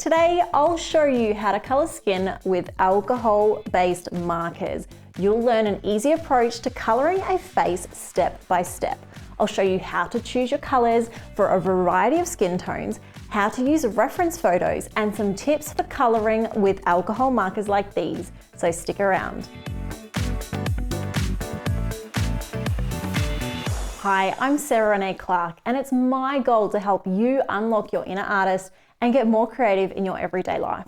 Today, I'll show you how to color skin with alcohol-based markers. You'll learn an easy approach to coloring a face step by step. I'll show you how to choose your colors for a variety of skin tones, how to use reference photos, and some tips for coloring with alcohol markers like these, so stick around. Hi, I'm Sarah Renee Clark, and it's my goal to help you unlock your inner artist and get more creative in your everyday life.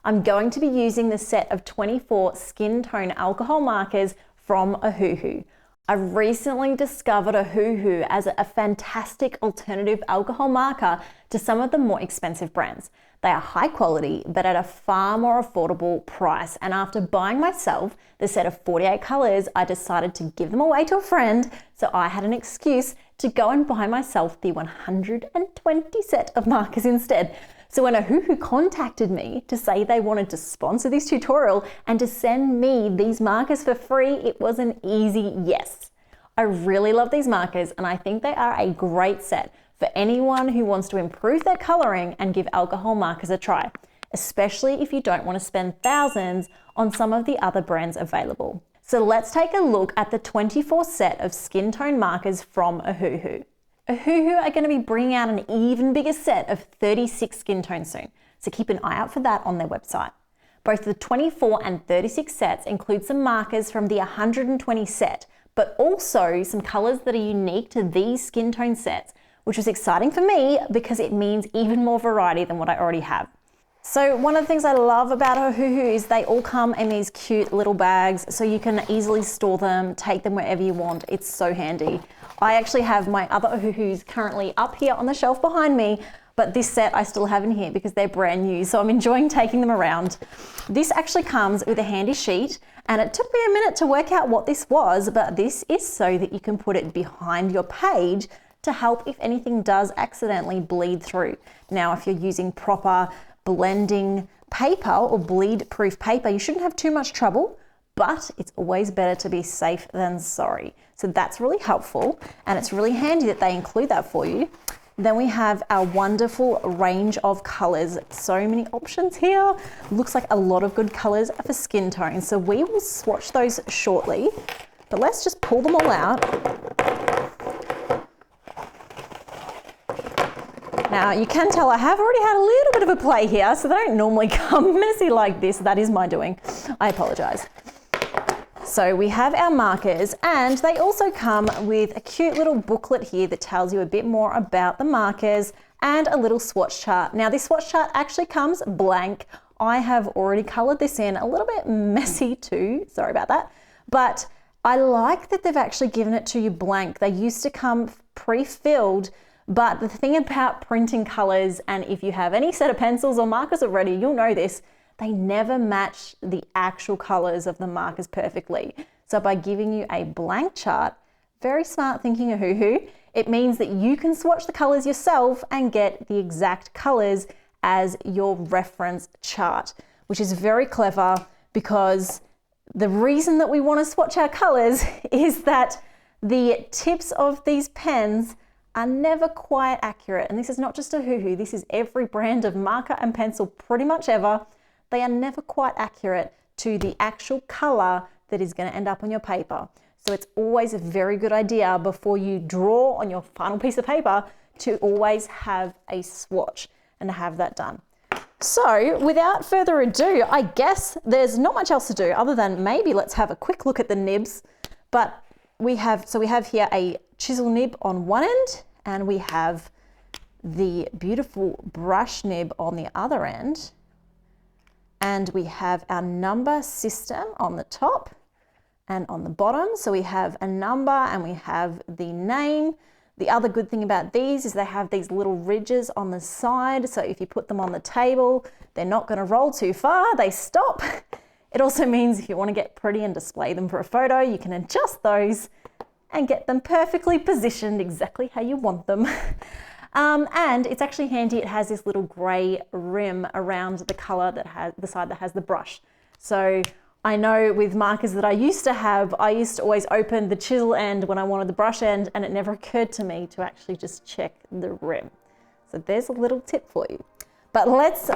I'm going to be using the set of 24 skin tone alcohol markers from Ohuhu. I've recently discovered Ohuhu as a fantastic alternative alcohol marker to some of the more expensive brands. They are high quality, but at a far more affordable price. And after buying myself the set of 48 colors, I decided to give them away to a friend, so I had an excuse to go and buy myself the 120 set of markers instead. So when Ohuhu contacted me to say they wanted to sponsor this tutorial and to send me these markers for free, it was an easy yes. I really love these markers, and I think they are a great set for anyone who wants to improve their coloring and give alcohol markers a try, especially if you don't want to spend thousands on some of the other brands available. So let's take a look at the 24 set of skin tone markers from Ohuhu. Ohuhu are going to be bringing out an even bigger set of 36 skin tones soon, so keep an eye out for that on their website. Both the 24 and 36 sets include some markers from the 120 set, but also some colors that are unique to these skin tone sets, which was exciting for me because it means even more variety than what I already have. So one of the things I love about Ohuhu is they all come in these cute little bags, so you can easily store them, take them wherever you want. It's so handy. I actually have my other Ohuhus currently up here on the shelf behind me, but this set I still have in here because they're brand new, so I'm enjoying taking them around. This actually comes with a handy sheet, and it took me a minute to work out what this was, but this is so that you can put it behind your page to help if anything does accidentally bleed through. Now, if you're using proper blending paper or bleed-proof paper, you shouldn't have too much trouble, but it's always better to be safe than sorry. So that's really helpful, and it's really handy that they include that for you. Then we have our wonderful range of colors. So many options here. Looks like a lot of good colors for skin tones. So we will swatch those shortly, but let's just pull them all out. Now you can tell I have already had a little bit of a play here, so they don't normally come messy like this. That is my doing. I apologize. So we have our markers, and they also come with a cute little booklet here that tells you a bit more about the markers and a little swatch chart. Now this swatch chart actually comes blank. I have already colored this in a little bit messy too, sorry about that, but I like that they've actually given it to you blank. They used to come pre-filled, but the thing about printing colors, and if you have any set of pencils or markers already, you'll know this, they never match the actual colors of the markers perfectly. So by giving you a blank chart, very smart thinking Ohuhu, it means that you can swatch the colors yourself and get the exact colors as your reference chart, which is very clever because the reason that we want to swatch our colors is that the tips of these pens are never quite accurate. And this is not just Ohuhu, this is every brand of marker and pencil pretty much ever. They are never quite accurate to the actual color that is going to end up on your paper. So it's always a very good idea before you draw on your final piece of paper to always have a swatch and to have that done. So without further ado, I guess there's not much else to do other than maybe let's have a quick look at the nibs. But we have here a chisel nib on one end, and we have the beautiful brush nib on the other end. And we have our number system on the top and on the bottom. So we have a number and we have the name. The other good thing about these is they have these little ridges on the side. So if you put them on the table, they're not going to roll too far, they stop. It also means if you want to get pretty and display them for a photo, you can adjust those and get them perfectly positioned exactly how you want them. And it's actually handy, it has this little gray rim around the color that has the side that has the brush. So I know with markers that I used to have, I used to always open the chisel end when I wanted the brush end, and it never occurred to me to actually just check the rim. So there's a little tip for you. But let's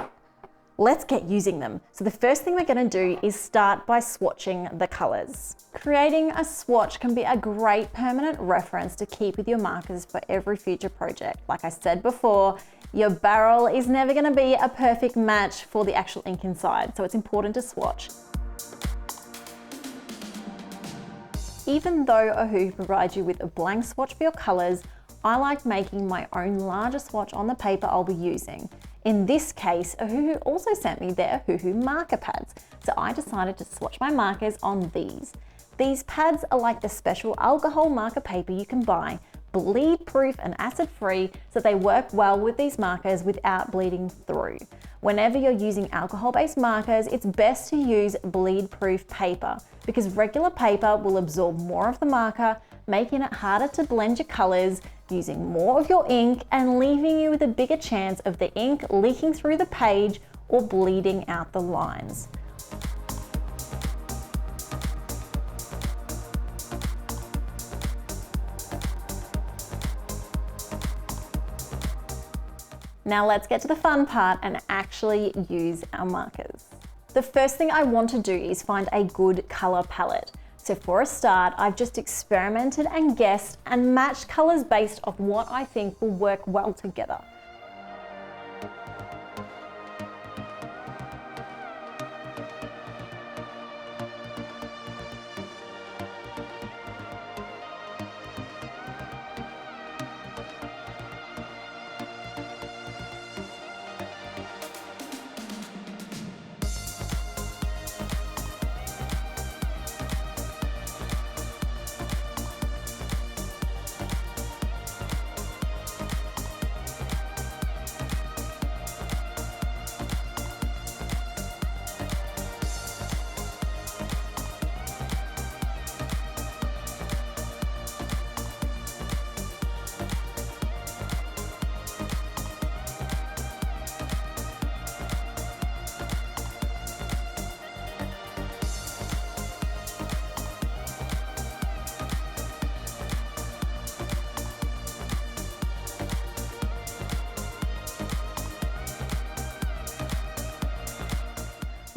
Let's get using them. So the first thing we're going to do is start by swatching the colors. Creating a swatch can be a great permanent reference to keep with your markers for every future project. Like I said before, your barrel is never going to be a perfect match for the actual ink inside, so it's important to swatch. Even though Ohuhu provides you with a blank swatch for your colors, I like making my own larger swatch on the paper I'll be using. In this case, Ohuhu also sent me their Ohuhu marker pads, so I decided to swatch my markers on these. These pads are like the special alcohol marker paper you can buy, bleed-proof and acid-free, so they work well with these markers without bleeding through. Whenever you're using alcohol-based markers, it's best to use bleed-proof paper because regular paper will absorb more of the marker, making it harder to blend your colors, using more of your ink and leaving you with a bigger chance of the ink leaking through the page or bleeding out the lines. Now let's get to the fun part and actually use our markers. The first thing I want to do is find a good color palette. So for a start, I've just experimented and guessed and matched colors based off what I think will work well together.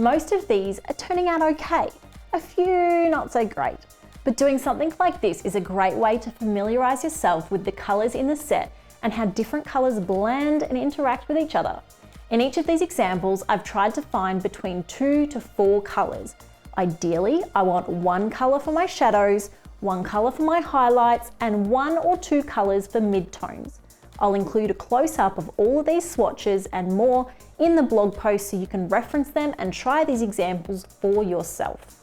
Most of these are turning out okay, a few not so great. But doing something like this is a great way to familiarize yourself with the colors in the set and how different colors blend and interact with each other. In each of these examples, I've tried to find between 2 to 4 colors. Ideally, I want 1 color for my shadows, 1 color for my highlights, and 1 or 2 colors for midtones. I'll include a close-up of all of these swatches and more in the blog post so you can reference them and try these examples for yourself.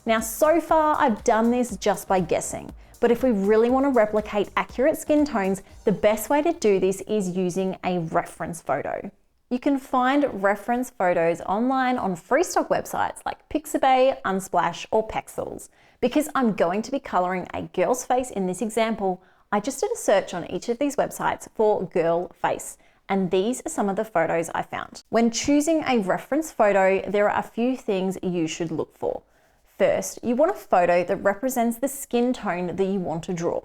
Now, so far I've done this just by guessing, but if we really want to replicate accurate skin tones, the best way to do this is using a reference photo. You can find reference photos online on free stock websites like Pixabay, Unsplash, or Pexels. Because I'm going to be coloring a girl's face in this example, I just did a search on each of these websites for girl face, and these are some of the photos I found. When choosing a reference photo, there are a few things you should look for. First, you want a photo that represents the skin tone that you want to draw.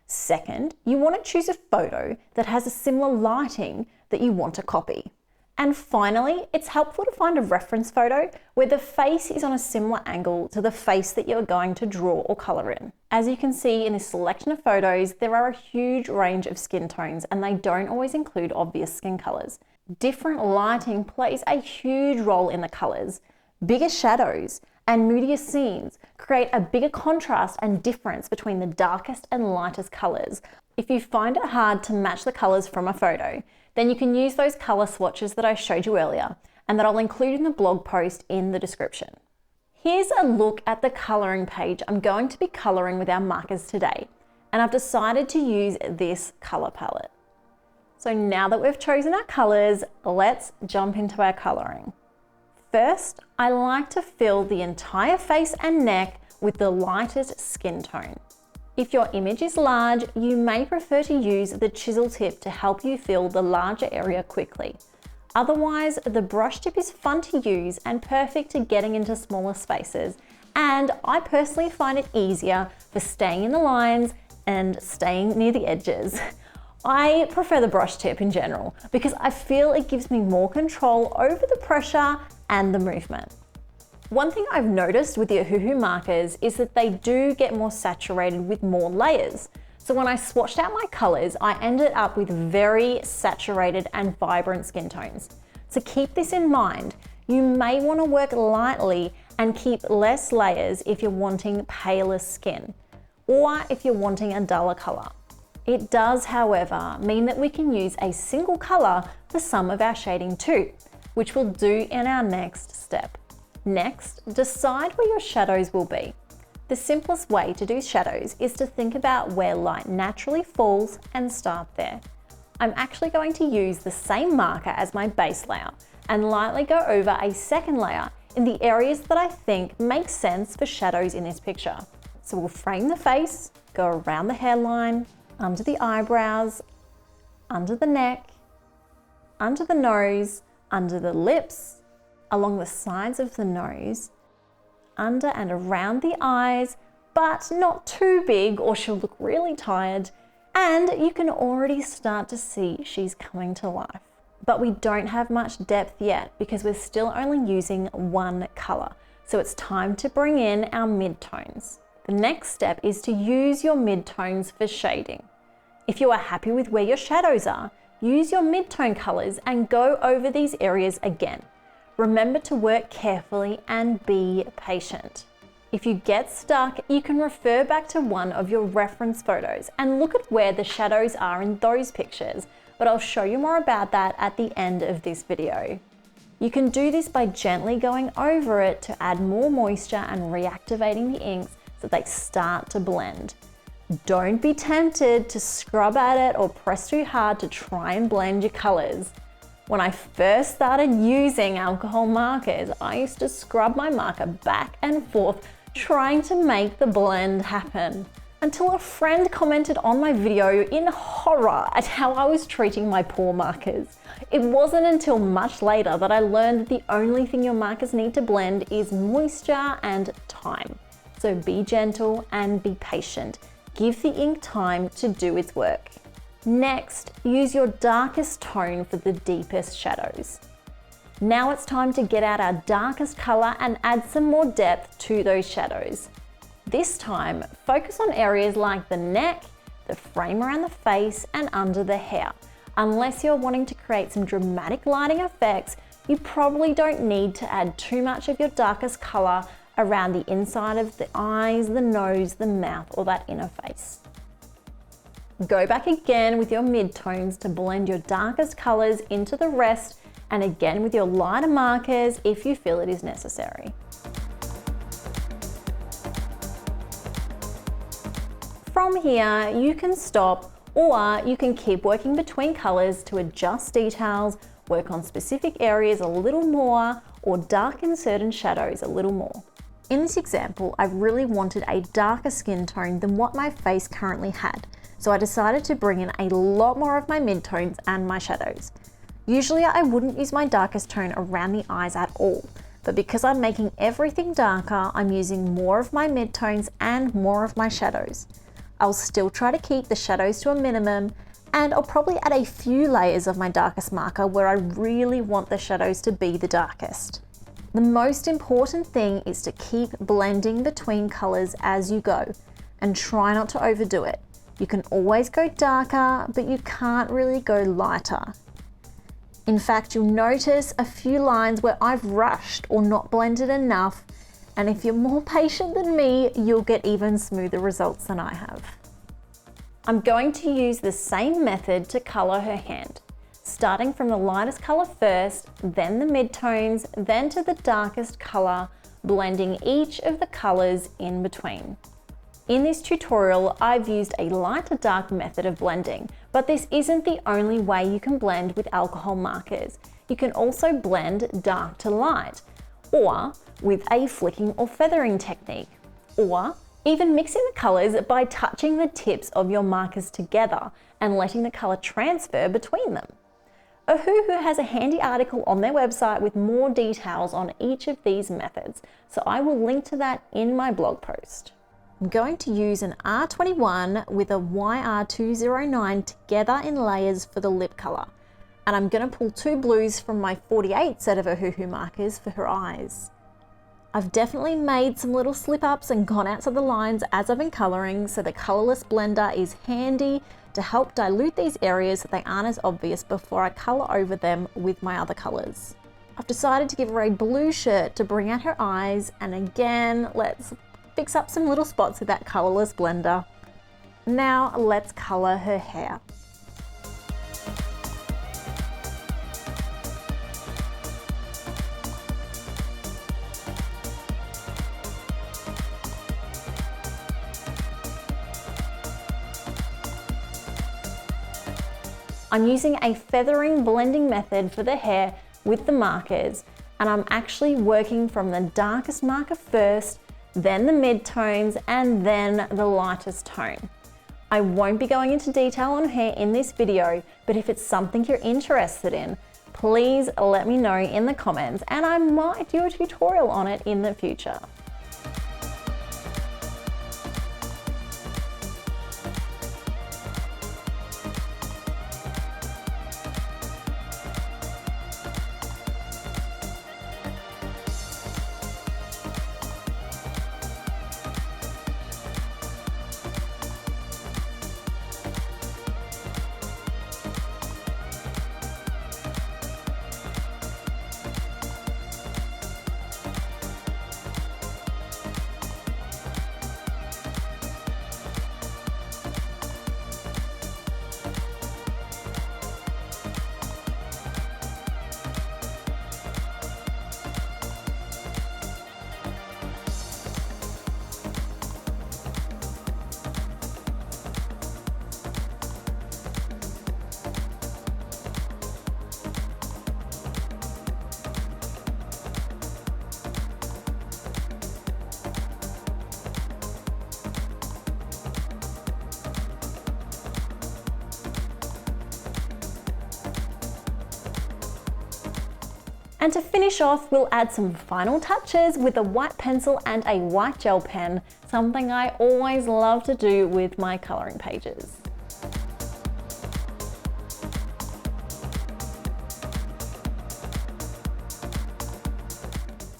Second, you want to choose a photo that has a similar lighting that you want to copy. And finally, it's helpful to find a reference photo where the face is on a similar angle to the face that you're going to draw or color in. As you can see in this selection of photos, there are a huge range of skin tones and they don't always include obvious skin colors. Different lighting plays a huge role in the colors. Bigger shadows and moodier scenes create a bigger contrast and difference between the darkest and lightest colors. If you find it hard to match the colors from a photo, then you can use those color swatches that I showed you earlier and that I'll include in the blog post in the description. Here's a look at the coloring page I'm going to be coloring with our markers today, and I've decided to use this color palette. So now that we've chosen our colors, let's jump into our coloring. First, I like to fill the entire face and neck with the lightest skin tone. If your image is large, you may prefer to use the chisel tip to help you fill the larger area quickly. Otherwise, the brush tip is fun to use and perfect to getting into smaller spaces. And I personally find it easier for staying in the lines and staying near the edges. I prefer the brush tip in general because I feel it gives me more control over the pressure and the movement. One thing I've noticed with the Ohuhu markers is that they do get more saturated with more layers. So when I swatched out my colors, I ended up with very saturated and vibrant skin tones. So keep this in mind. You may want to work lightly and keep less layers if you're wanting paler skin, or if you're wanting a duller color. It does, however, mean that we can use a single color for some of our shading too, which we'll do in our next step. Next, decide where your shadows will be. The simplest way to do shadows is to think about where light naturally falls and start there. I'm actually going to use the same marker as my base layer and lightly go over a second layer in the areas that I think make sense for shadows in this picture. So we'll frame the face, go around the hairline, under the eyebrows, under the neck, under the nose, under the lips, along the sides of the nose, under and around the eyes, but not too big or she'll look really tired. And you can already start to see she's coming to life. But we don't have much depth yet because we're still only using one color. So it's time to bring in our midtones. The next step is to use your midtones for shading. If you are happy with where your shadows are, use your midtone colors and go over these areas again. Remember to work carefully and be patient. If you get stuck, you can refer back to one of your reference photos and look at where the shadows are in those pictures, but I'll show you more about that at the end of this video. You can do this by gently going over it to add more moisture and reactivating the inks so they start to blend. Don't be tempted to scrub at it or press too hard to try and blend your colors. When I first started using alcohol markers, I used to scrub my marker back and forth trying to make the blend happen. Until a friend commented on my video in horror at how I was treating my poor markers. It wasn't until much later that I learned that the only thing your markers need to blend is moisture and time. So be gentle and be patient. Give the ink time to do its work. Next, use your darkest tone for the deepest shadows. Now it's time to get out our darkest color and add some more depth to those shadows. This time, focus on areas like the neck, the frame around the face, and under the hair. Unless you're wanting to create some dramatic lighting effects, you probably don't need to add too much of your darkest color around the inside of the eyes, the nose, the mouth, or that inner face. Go back again with your midtones to blend your darkest colors into the rest, and again with your lighter markers if you feel it is necessary. From here, you can stop, or you can keep working between colors to adjust details, work on specific areas a little more, or darken certain shadows a little more. In this example, I really wanted a darker skin tone than what my face currently had, so I decided to bring in a lot more of my midtones and my shadows. Usually I wouldn't use my darkest tone around the eyes at all, but because I'm making everything darker, I'm using more of my midtones and more of my shadows. I'll still try to keep the shadows to a minimum, and I'll probably add a few layers of my darkest marker where I really want the shadows to be the darkest. The most important thing is to keep blending between colors as you go, and try not to overdo it. You can always go darker, but you can't really go lighter. In fact, you'll notice a few lines where I've rushed or not blended enough, and if you're more patient than me, you'll get even smoother results than I have. I'm going to use the same method to color her hand, starting from the lightest color first, then the midtones, then to the darkest color, blending each of the colors in between. In this tutorial, I've used a light to dark method of blending, but this isn't the only way you can blend with alcohol markers. You can also blend dark to light, or with a flicking or feathering technique, or even mixing the colors by touching the tips of your markers together and letting the color transfer between them. Ohuhu has a handy article on their website with more details on each of these methods, so I will link to that in my blog post. I'm going to use an R21 with a YR209 together in layers for the lip colour, and I'm going to pull 2 blues from my 48 set of Ohuhu markers for her eyes. I've definitely made some little slip-ups and gone out to the lines as I've been colouring, so the colourless blender is handy to help dilute these areas so they aren't as obvious before I colour over them with my other colours. I've decided to give her a blue shirt to bring out her eyes, and again, let's fix up some little spots with that colourless blender. Now let's colour her hair. I'm using a feathering blending method for the hair with the markers, and I'm actually working from the darkest marker first, then the mid-tones, and then the lightest tone. I won't be going into detail on hair in this video, but if it's something you're interested in, please let me know in the comments and I might do a tutorial on it in the future. And to finish off, we'll add some final touches with a white pencil and a white gel pen, something I always love to do with my colouring pages.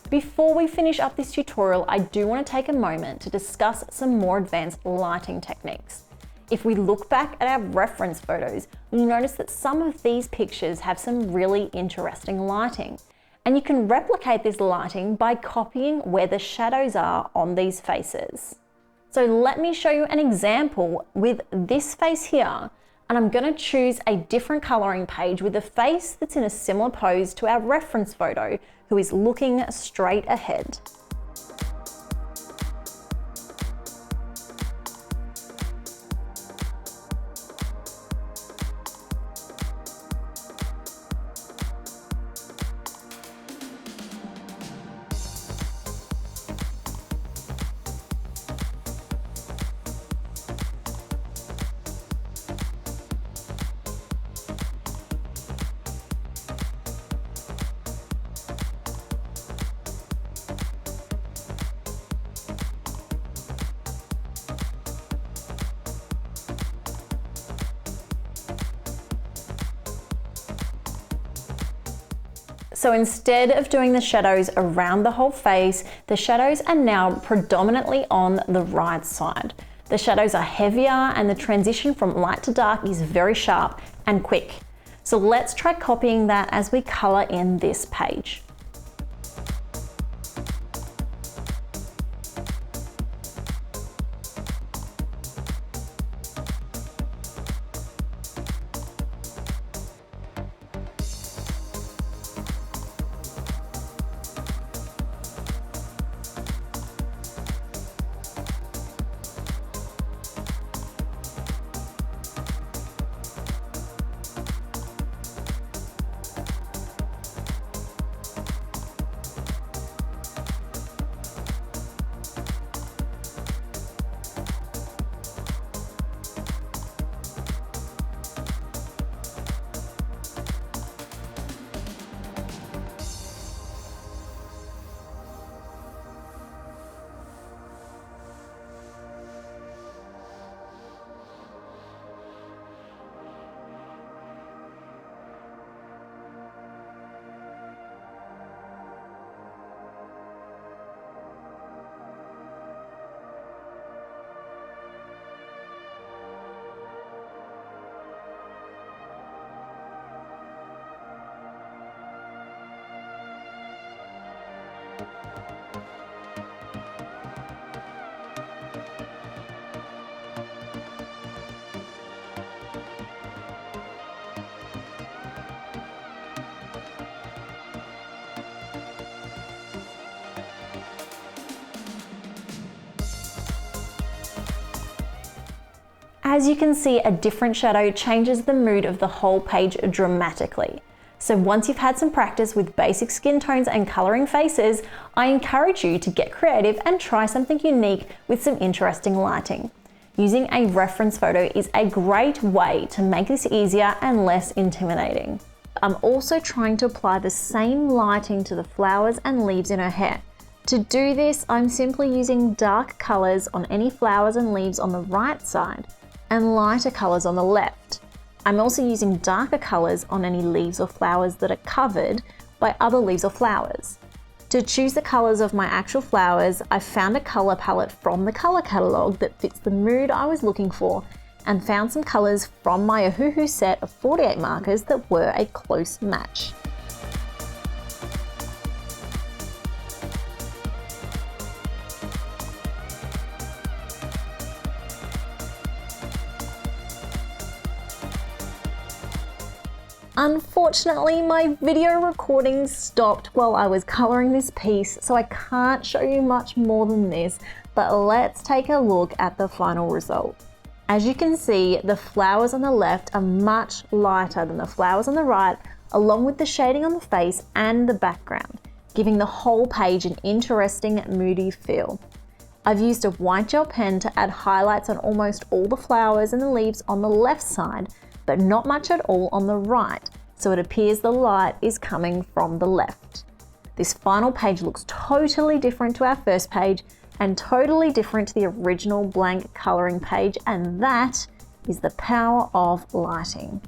Before we finish up this tutorial, I do want to take a moment to discuss some more advanced lighting techniques. If we look back at our reference photos, you'll notice that some of these pictures have some really interesting lighting. And you can replicate this lighting by copying where the shadows are on these faces. So let me show you an example with this face here, and I'm going to choose a different colouring page with a face that's in a similar pose to our reference photo, who is looking straight ahead. So instead of doing the shadows around the whole face, the shadows are now predominantly on the right side. The shadows are heavier and the transition from light to dark is very sharp and quick. So let's try copying that as we colour in this page. As you can see, a different shadow changes the mood of the whole page dramatically. So once you've had some practice with basic skin tones and coloring faces, I encourage you to get creative and try something unique with some interesting lighting. Using a reference photo is a great way to make this easier and less intimidating. I'm also trying to apply the same lighting to the flowers and leaves in her hair. To do this, I'm simply using dark colors on any flowers and leaves on the right side and lighter colors on the left. I'm also using darker colors on any leaves or flowers that are covered by other leaves or flowers. To choose the colors of my actual flowers, I found a color palette from the color catalog that fits the mood I was looking for and found some colors from my Ohuhu set of 48 markers that were a close match. Unfortunately, my video recording stopped while I was coloring this piece, so I can't show you much more than this, but let's take a look at the final result. As you can see, the flowers on the left are much lighter than the flowers on the right, along with the shading on the face and the background, giving the whole page an interesting, moody feel. I've used a white gel pen to add highlights on almost all the flowers and the leaves on the left side, but not much at all on the right, so it appears the light is coming from the left. This final page looks totally different to our first page and totally different to the original blank coloring page, and that is the power of lighting.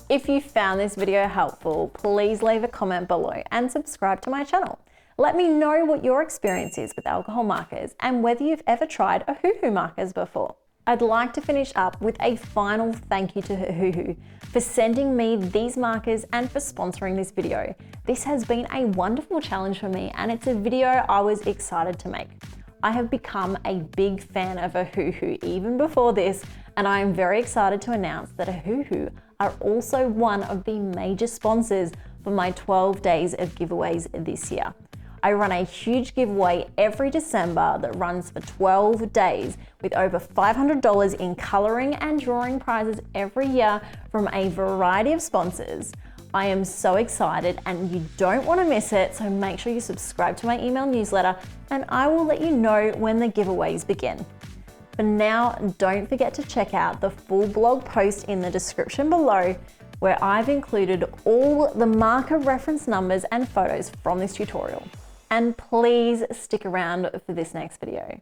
If you found this video helpful, please leave a comment below and subscribe to my channel. Let me know what your experience is with alcohol markers and whether you've ever tried Ohuhu markers before. I'd like to finish up with a final thank you to Ohuhu for sending me these markers and for sponsoring this video. This has been a wonderful challenge for me and it's a video I was excited to make. I have become a big fan of Ohuhu even before this, and I am very excited to announce that Ohuhu are also one of the major sponsors for my 12 days of giveaways this year. I run a huge giveaway every December that runs for 12 days with over $500 in coloring and drawing prizes every year from a variety of sponsors. I am so excited and you don't want to miss it, so make sure you subscribe to my email newsletter and I will let you know when the giveaways begin. For now, don't forget to check out the full blog post in the description below where I've included all the marker reference numbers and photos from this tutorial. And please stick around for this next video.